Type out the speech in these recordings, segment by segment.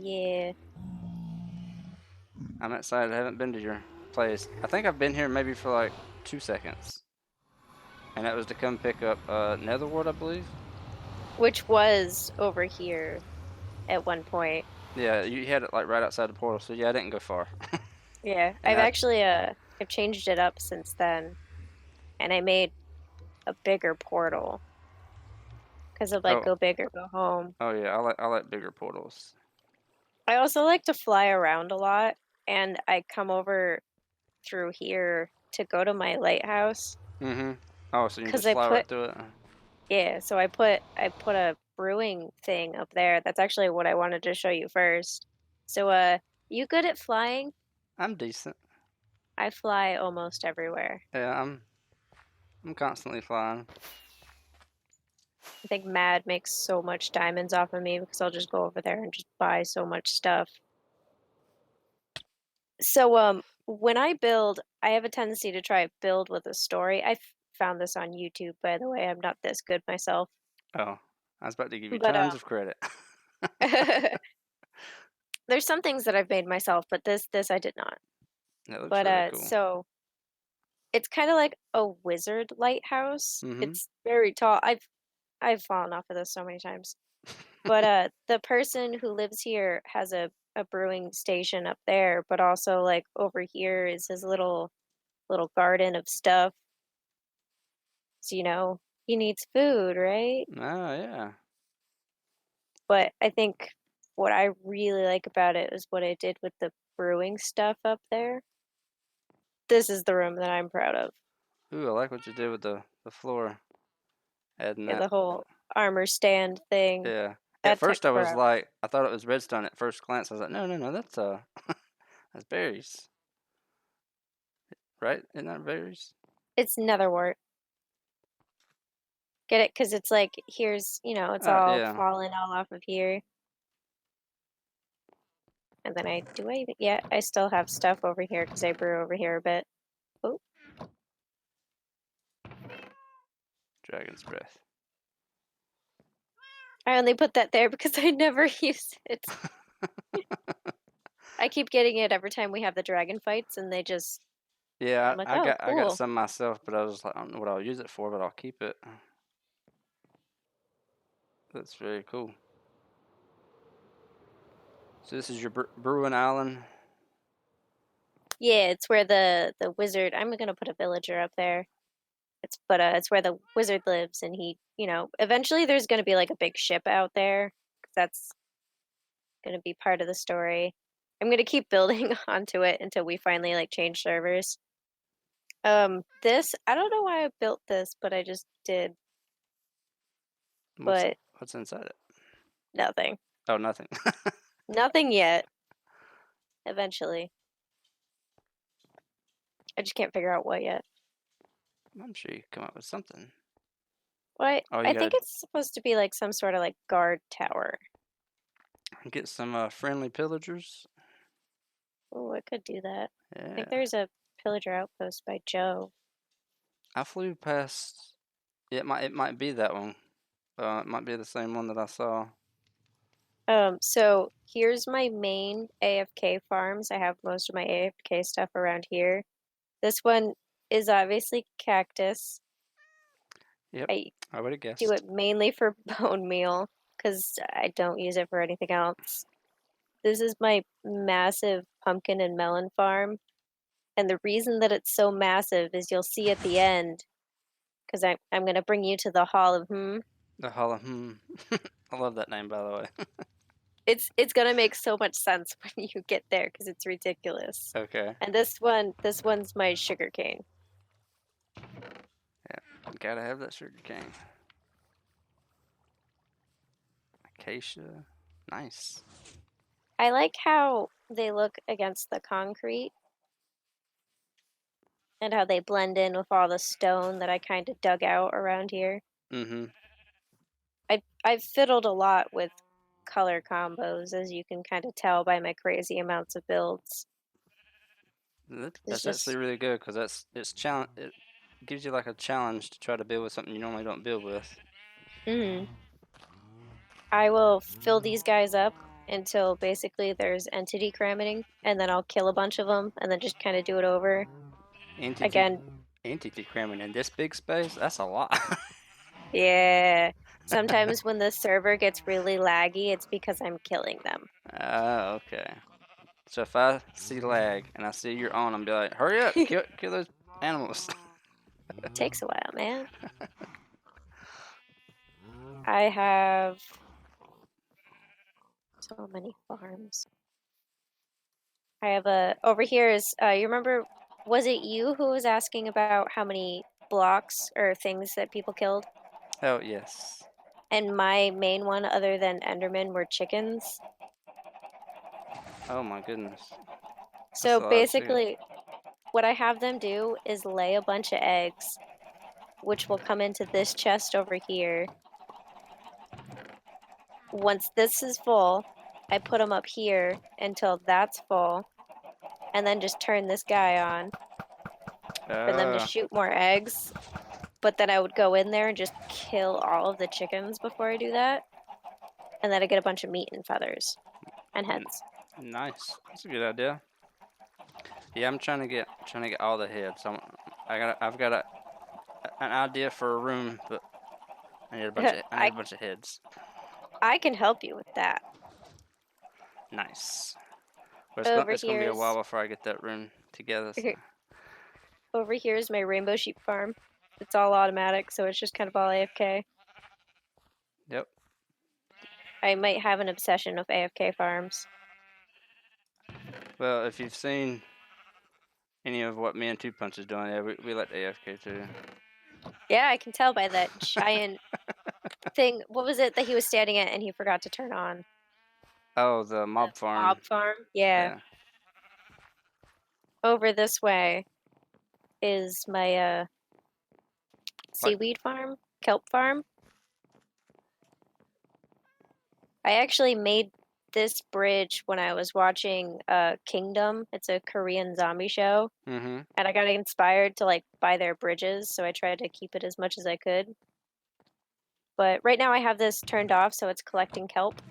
yeah. I'm excited. I haven't been to your place. I think I've been here maybe for like 2 seconds. And that was to come pick up Netherward, I believe. Which was over here at one point. Yeah, you had it like right outside the portal, so yeah, I didn't go far. Yeah, And I've actually I've changed it up since then, and I made a bigger portal because of like oh, go big or go home. oh yeah, I like bigger portals. I also like to fly around a lot, and I come over through here to go to my lighthouse Mm-hmm. Oh, so you can because just I fly right put through it. yeah, so I put a brewing thing up there. That's actually what I wanted to show you first. So you good at flying? I'm decent. I fly almost everywhere. Yeah, I'm constantly flying. I think Mad makes so much diamonds off of me because I'll just go over there and just buy so much stuff. So when I build, I have a tendency to try build with a story. Found this on YouTube, by the way. I'm not this good myself. Oh, I was about to give you But tons of credit. there's some things that I've made myself, but this I did not. That looks But really cool. so it's kind of like a wizard lighthouse. Mm-hmm. It's very tall. I've fallen off of this so many times. But the person who lives here has a brewing station up there, but also like over here is his little garden of stuff. So, he needs food, right? Oh yeah. But I think what I really like about it is what I did with the brewing stuff up there. This is the room that I'm proud of. Ooh, I like what you did with the floor, adding Yeah, that. the whole armor stand thing. Yeah. At That took first, I was forever. like, I thought it was redstone at first glance. I was like, no, no, no, that's that's berries, right? Isn't that berries? It's netherwort. Get it? Because it's like, here's, it's all Yeah. falling all off of here. And then yeah, I still have stuff over here because I brew over here a bit. Oh, Dragon's breath. I only put that there because I never use it. I keep getting it every time we have the dragon fights, and Yeah, I'm like, I oh, got cool. some myself, but I was like, I don't know what I'll use it for, but I'll keep it. That's very cool. So this is your brewing island. Yeah, it's where the wizard. I'm gonna put a villager up there. It's where the wizard lives, and eventually there's gonna be like a big ship out there. 'Cause that's gonna be part of the story. I'm gonna keep building onto it until we finally like change servers. This I don't know why I built this, but I just did. What's But what's inside it? nothing, Oh, nothing. nothing yet. Eventually, I just can't figure out what yet. I'm sure you can come up with something. What Oh, you I think gotta it's supposed to be like some sort of like guard tower. get some friendly pillagers. Oh, I could do that. I think Yeah. there's a pillager outpost by Joe. I flew past. It might be that one. It might be the same one that I saw. So here's my main AFK farms. I have most of my AFK stuff around here. This one is obviously cactus. Yep, I I would have do guessed. it mainly for bone meal because I don't use it for anything else. This is my massive pumpkin and melon farm. And the reason that it's so massive is you'll see at the end, because I'm going to bring you to the Hall of Hmm. The hollow. I love that name, by the way. It's going to make so much sense when you get there because it's ridiculous. Okay. And this one's my sugar cane. Yeah, gotta have that sugar cane. Acacia. Nice. I like how they look against the concrete and how they blend in with all the stone that I kind of dug out around here. Mm-hmm. I've fiddled a lot with color combos, as you can kind of tell by my crazy amounts of builds. It's That's actually just, really good because it's challenge. It gives you like a challenge to try to build with something you normally don't build with. I will fill these guys up until basically there's entity cramming, and then I'll kill a bunch of them, and then just kind of do it over Entity again. entity cramming in this big space? That's a lot. Yeah. Sometimes when the server gets really laggy, it's because I'm killing them. Oh, okay. So if I see lag and I see you're on, I'm be like, hurry up, kill those animals. Takes a while, man. I have so many farms. I have a over here is you remember, was it you who was asking about how many blocks or things that people killed? Oh, yes. And my main one other than Enderman were chickens. Oh my goodness. That's So a lot of chicken. basically what I have them do is lay a bunch of eggs, which will come into this chest over here. Once this is full, I put them up here until that's full, and then just turn this guy on for them to Uh, shoot more eggs. But then I would go in there and just kill all of the chickens before I do that, and then I get a bunch of meat and feathers and n- heads. nice. That's a good idea. Yeah, I'm trying to get all the heads. I've got an idea for a room, but I need I a bunch of heads. I can help you with that. Nice. But Over it's gonna be a while here's before I get that room together. So. over here is my rainbow sheep farm. It's all automatic, so it's just kind of all AFK. Yep. I might have an obsession with AFK farms. Well, if you've seen any of what me and Two Punch is doing, yeah, we let AFK too. Yeah, I can tell by that giant thing. What was it that he was standing at and he forgot to turn on? Oh, the The mob farm. mob farm? Yeah. Yeah. Over this way is my Like. seaweed farm, kelp farm. I actually made this bridge when I was watching Kingdom. It's a Korean zombie show, Mhm. and I got inspired to like buy their bridges, so I tried to keep it as much as I could. But right now I have this turned off, so it's collecting kelp.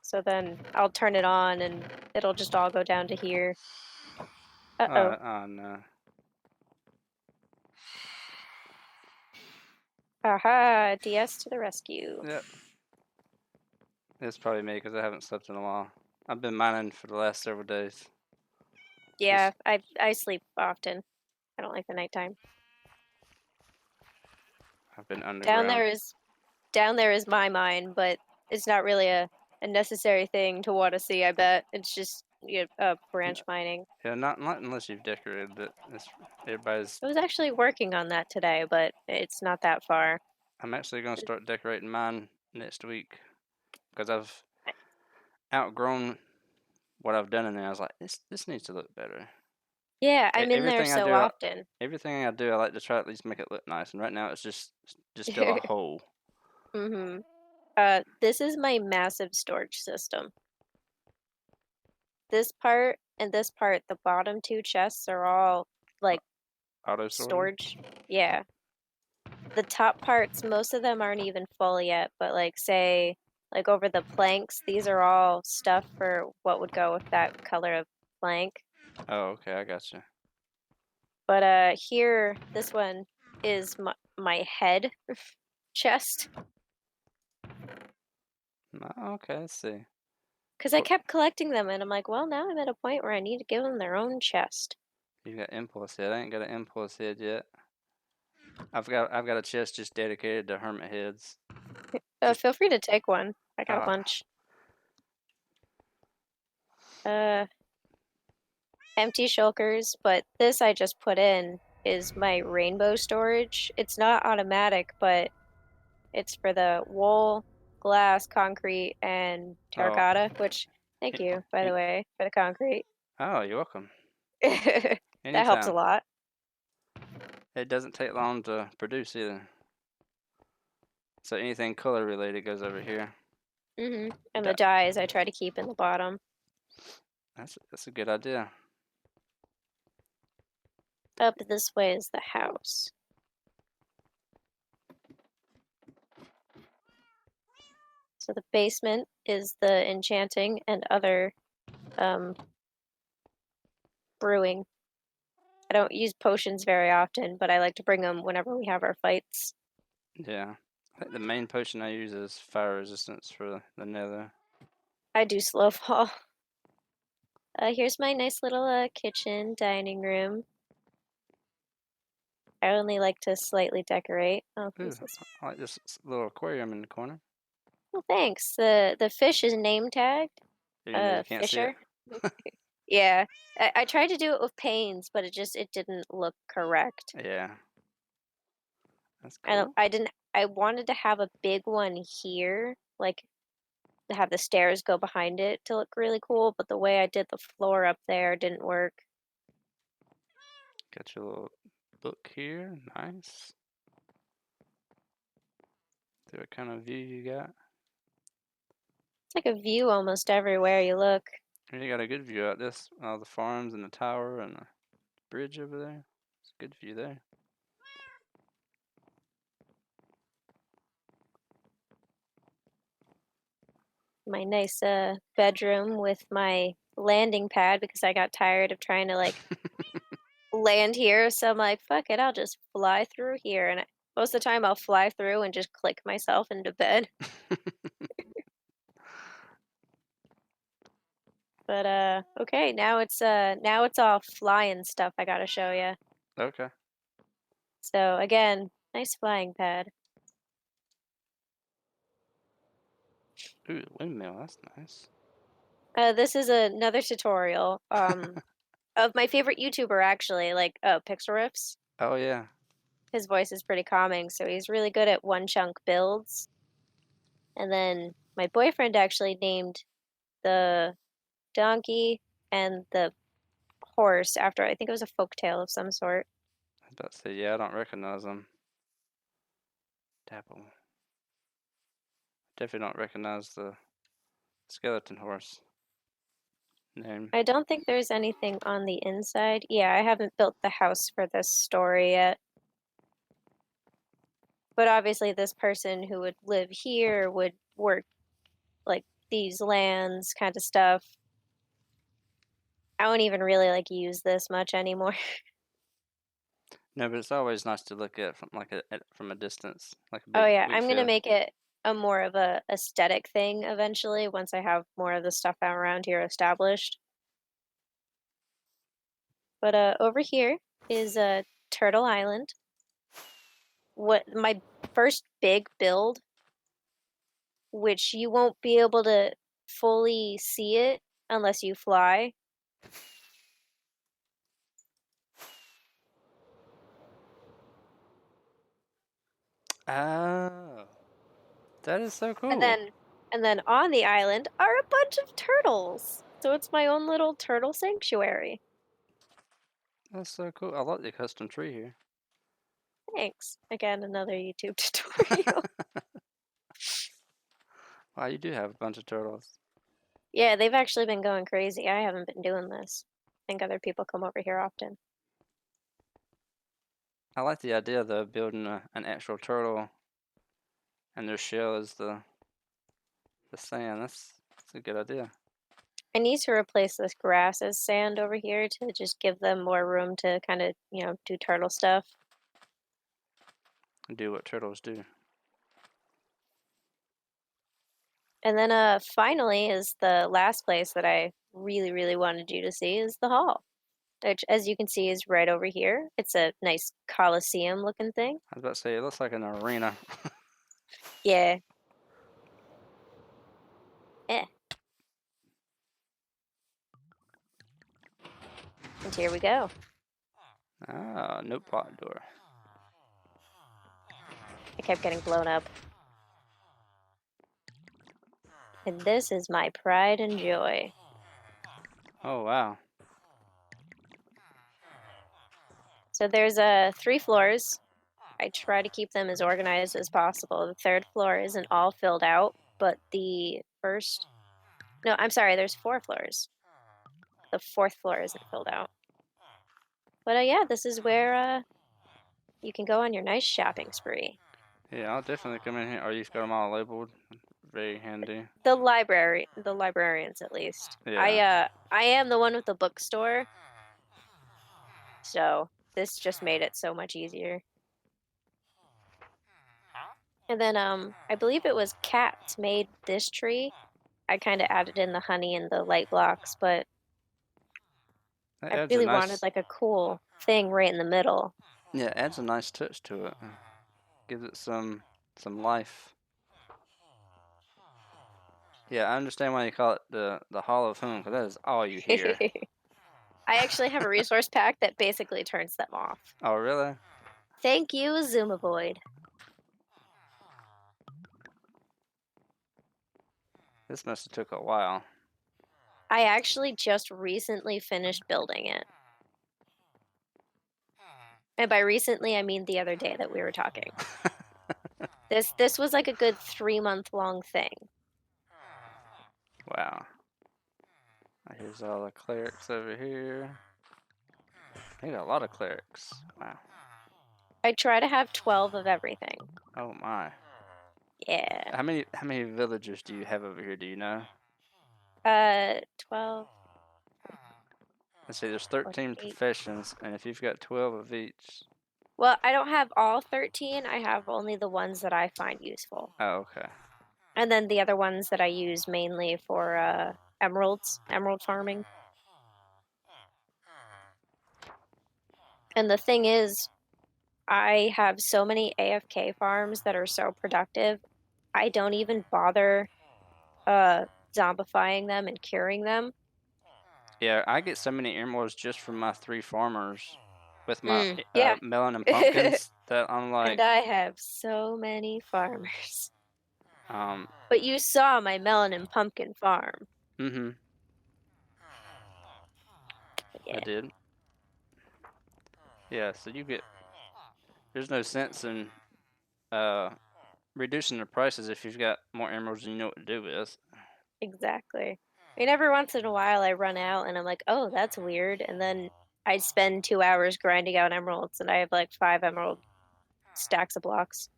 So then I'll turn it on and it'll just all go down to here. Uh-oh. Oh no. Aha, DS to the rescue. Yep. It's probably me because I haven't slept in a while. I've been mining for the last several days. Yeah, Just I sleep often. I don't like the nighttime. I've been Down underground. there is down there is my mine, but it's not really a necessary thing to want to see, I bet. It's just Yeah, branch mining. yeah. Not unless you've decorated it. Everybody's. I was actually working on that today, but it's not that far. I'm actually gonna start decorating mine next week because I've outgrown what I've done in there. I was like, this needs to look better. Yeah, I'm in there Everything I so do, often. I like to try at least make it look nice. And right now, it's just still a hole. Mm-hmm. This is my massive storage system. This part and this part, the bottom two chests are all like Auto sorting. storage. Yeah. The top parts, most of them aren't even full yet, but like say like over the planks, these are all stuff for what would go with that color of plank. Oh, okay, I got you. But here this one is my head chest Okay, let's see. because I kept collecting them and I'm like, well, now I'm at a point where I need to give them their own chest. You got impulse head. I ain't got an impulse head yet. I've got a chest just dedicated to hermit heads. Just Feel free to take one. I got a uh bunch. Uh, Empty shulkers, but this I just put in is my rainbow storage. It's not automatic, but it's for the wool, glass, concrete, and oh terracotta, which thank i- you, by the i- way, for the concrete. oh, you're welcome. That helps a Anytime. lot. It doesn't take long to produce either. So anything color related goes over here. And the That dyes I try to keep in the bottom. that's a good idea. Up this way is the house. So the basement is the enchanting and other um, brewing. I don't use potions very often, but I like to bring them whenever we have our fights. Yeah. I think the main potion I use is fire resistance for the nether. I do slow fall. Here's my nice little kitchen dining room. I only like to slightly decorate. Oh, Ooh, this is. I like this little aquarium in the corner. Well, thanks. The fish is name tagged. Even though you can't see it. Fisher. Yeah. I tried to do it with panes, but it didn't look correct. Yeah. That's I cool. I didn't. I wanted to have a big one here, like to have the stairs go behind it to look really cool, but the way I did the floor up there didn't work. Got your little book here. Nice. See what kind of view you got. It's like a view almost everywhere you look. You got a good view out this, all the farms and the tower and the bridge over there. It's a good view there. My nice bedroom with my landing pad because I got tired of trying to like land here. So I'm like, fuck it, I'll just fly through here. And most of the time I'll fly through and just click myself into bed. But okay, now it's all flying stuff I gotta show you. Okay. So again, nice flying pad. Ooh, windmill. That's nice. This is another tutorial of my favorite YouTuber actually, like Pixel Riffs. Oh yeah. His voice is pretty calming, so he's really good at one chunk builds. And then my boyfriend actually named the donkey and the horse after I think it was a folk tale of some sort. I was about to say, yeah, I don't recognize them. Dapple. Definitely don't recognize the skeleton horse name. I don't think there's anything on the inside. Yeah, I haven't built the house for this story yet. But obviously, this person who would live here would work like these lands kind of stuff. I don't even really like use this much anymore. No, but it's always nice to look at from from a distance, like a Oh big yeah, big I'm gonna fish. make it a more of a aesthetic thing eventually once I have more of the stuff around here established. But over here is Turtle Island. What my first big build, which you won't be able to fully see it unless you fly. Oh, that is so And cool. then on the island are a bunch of turtles. So it's my own little turtle sanctuary. That's so cool. I like the custom tree here. Thanks. Again, another YouTube tutorial. Wow, you do have a bunch of turtles. Yeah, they've actually been going crazy. I haven't been doing this. I think other people come over here often. I like the idea though of building an actual turtle, and their shell is the sand. That's a good idea. I need to replace this grass as sand over here to just give them more room to kind of, do turtle stuff. Do what turtles do. And then finally is the last place that I really, really wanted you to see is the hall, which as you can see is right over here. It's a nice coliseum looking thing. I was about to say it looks like an arena. Yeah. Eh. And here we go. Ah, no pot door. I kept getting blown up. And this is my pride and joy. Oh wow. So there's three floors. I try to keep them as organized as possible. The third floor isn't all filled out, but the first, no, I'm sorry, there's four floors. The fourth floor isn't filled out. But yeah, this is where you can go on your nice shopping spree. Yeah, I'll definitely come in here. Or you've got them all labeled very handy. The librarians at least. Yeah. I am the one with the bookstore, so this just made it so much easier. And then I believe it was cats made this tree. I kind of added in the honey and the light blocks, but That I adds a really wanted nice, like a cool thing right in the middle. yeah, it adds a nice touch to it. Gives it some life. Yeah, I understand why you call it the Hall of Hoon, because that is all you hear. I actually have a resource pack that basically turns them off. Oh, really? Thank you, Zoomaboid. This must have took a while. I actually just recently finished building it. And by recently, I mean the other day that we were talking. This was like a good 3-month long thing. Wow. Here's all the clerics over here. They got a lot of clerics. Wow. I try to have 12 of everything. Oh my. Yeah. How many villagers do you have over here? Do you know? 12, Let's see. There's 13 8. professions, and if you've got 12 of each. Well, I don't have all 13. I have only the ones that I find useful. Oh, okay. And then the other ones that I use mainly for emerald farming. And the thing is, I have so many AFK farms that are so productive, I don't even bother uh zombifying them and curing them. Yeah, I get so many emeralds just from my 3 farmers with my Yeah. melon and pumpkins that I'm And like, I have so many farmers. um, But you saw my melon and pumpkin farm. mm-hmm, But I yeah, did. Yeah, so there's no sense in uh reducing the prices if you've got more emeralds than you know what to do with. exactly. I mean, every once in a while I run out and I'm like, oh, that's weird. And then I spend 2 hours grinding out emeralds and I have like 5 emerald stacks of blocks.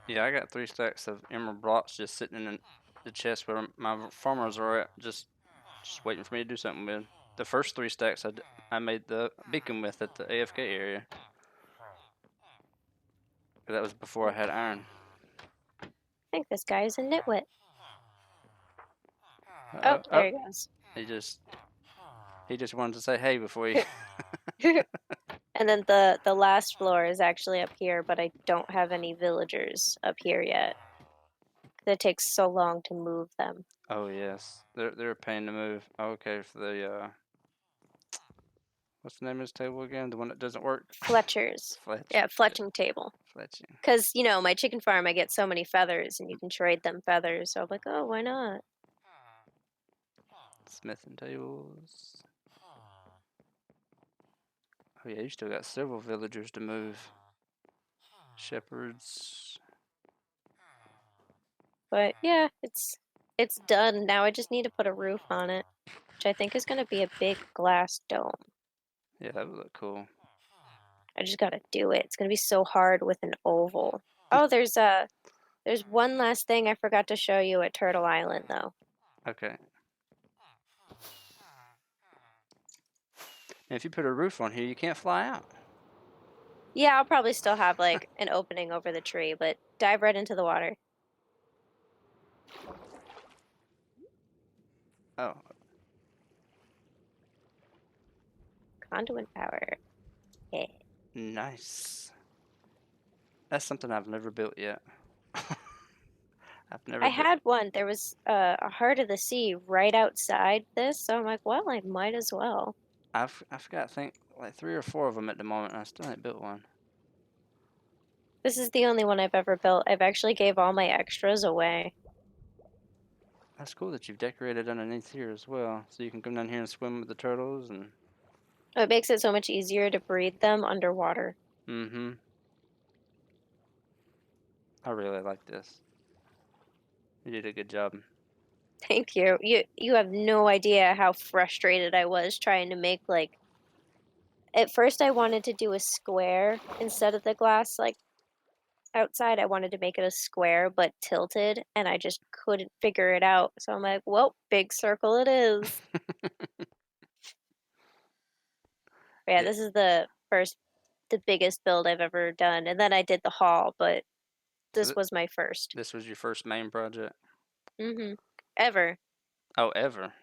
Yeah, I got 3 stacks of emerald blocks just sitting in the chest where my farmers are at, just waiting for me to do something with. The first 3 stacks I made the beacon with at the AFK area. But that was before I had iron. I think this guy is a nitwit. Oh, Oh, there he goes. he just he just wanted to say hey before he. And then the last floor is actually up here, but I don't have any villagers up here yet. 'Cause it takes so long to move them. Oh yes, they're a pain to move. Okay, for the what's the name of this table again? The one that doesn't work. Fletchers. Fletch. Yeah, fletching table. Fletching. Because, my chicken farm, I get so many feathers and you can trade them feathers. So I'm like, oh, why not? Smithing tables. Oh yeah, you still got several villagers to move. Shepherds. But yeah, it's done. Now I just need to put a roof on it, which I think is going to be a big glass dome. Yeah, that would look cool. I just got to do it. It's going to be so hard with an oval. Oh, there's one last thing I forgot to show you at Turtle Island though. Okay. And if you put a roof on here, you can't fly out. Yeah, I'll probably still have like an opening over the tree, but dive right into the water. Oh, Conduit power. Yeah. nice. That's something I've never built yet. I've never I built. had one. There was a Heart of the Sea right outside this, so I'm like, well, I might as well. I've got I think like 3 or 4 of them at the moment, and I still ain't built one. This is the only one I've ever built. I've actually gave all my extras away. That's cool that you've decorated underneath here as well, so you can come down here and swim with the turtles and. It makes it so much easier to breed them underwater. Mm-hmm. I really like this. You did a good job. Thank you. You have no idea how frustrated I was trying to make like at first I wanted to do a square instead of the glass like outside, I wanted to make it a square but tilted, and I just couldn't figure it out. So I'm like, well, big circle it is. But yeah, Yeah. this is the biggest build I've ever done. And then I did the hall, but So this was my first. this was your first main project? Ever. Oh, ever?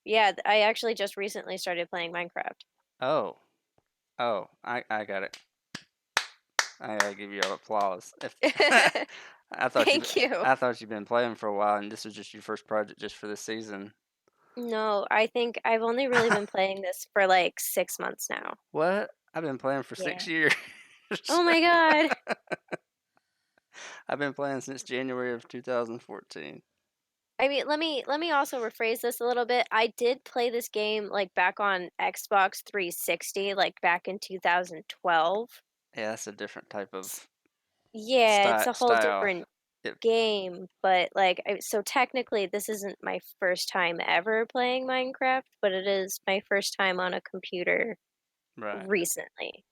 Yeah, I actually just recently started playing Minecraft. Oh. Oh, I got it. I gotta give you applause. If I thought Thank you. I thought you've been playing for a while, and this was just your first project just for this season. No, I think I've only really been playing this for like 6 months now. What? I've been playing for Yeah. 6 years. Oh my God. I've been playing since January of 2014. I mean, let me also rephrase this a little bit. I did play this game like back on Xbox 360, like back in 2012. Yeah, that's a different type S- of Yeah, it's a whole style. different It, game, but like so technically this isn't my first time ever playing Minecraft, but it is my first time on a computer right. recently.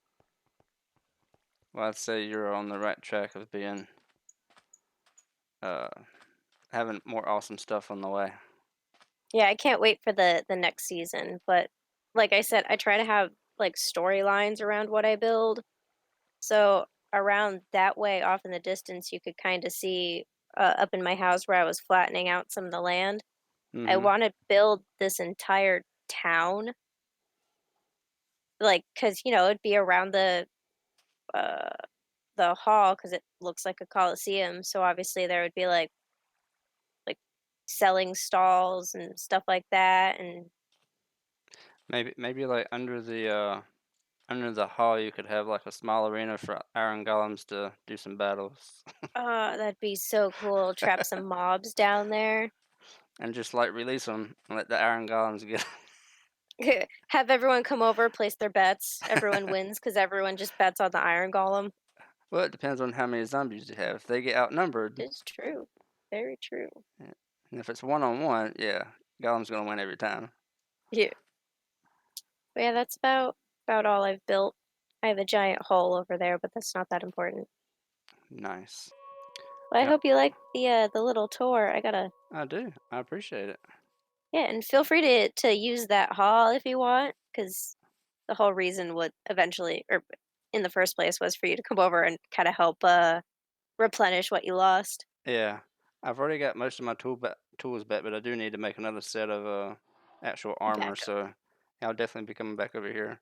Well, I'd say you're on the right track of being uh having more awesome stuff on the way. Yeah, I can't wait for the next season, but like I said, I try to have like storylines around what I build. So around that way off in the distance you could kind of see up in my house where I was flattening out some of the land. I Mm-hmm. want to build this entire town like cuz it'd be around uh the hall cuz it looks like a coliseum, so obviously there would be like selling stalls and stuff like that and Maybe like under the hall you could have like a small arena for iron golems to do some battles. that'd be so cool. Trap some mobs down there. And just like release them and let the iron golems get. Have everyone come over, place their bets. Everyone wins because everyone just bets on the Iron Golem. Well, it depends on how many zombies you have. If they get outnumbered, It's true. Very true. and if it's 1-on-1, yeah, golem's gonna win every time. Yeah. But yeah, that's about all I've built. I have a giant hole over there, but that's not that important. Nice. But I Yeah, hope you like the little tour. I gotta I do. I appreciate it. yeah, and feel free to use that hall if you want, because the whole reason would eventually, or in the first place, was for you to come over and kind of help replenish what you lost. Yeah, I've already got most of my tools back, but I do need to make another set of actual armor. Backup. So I'll definitely be coming back over here.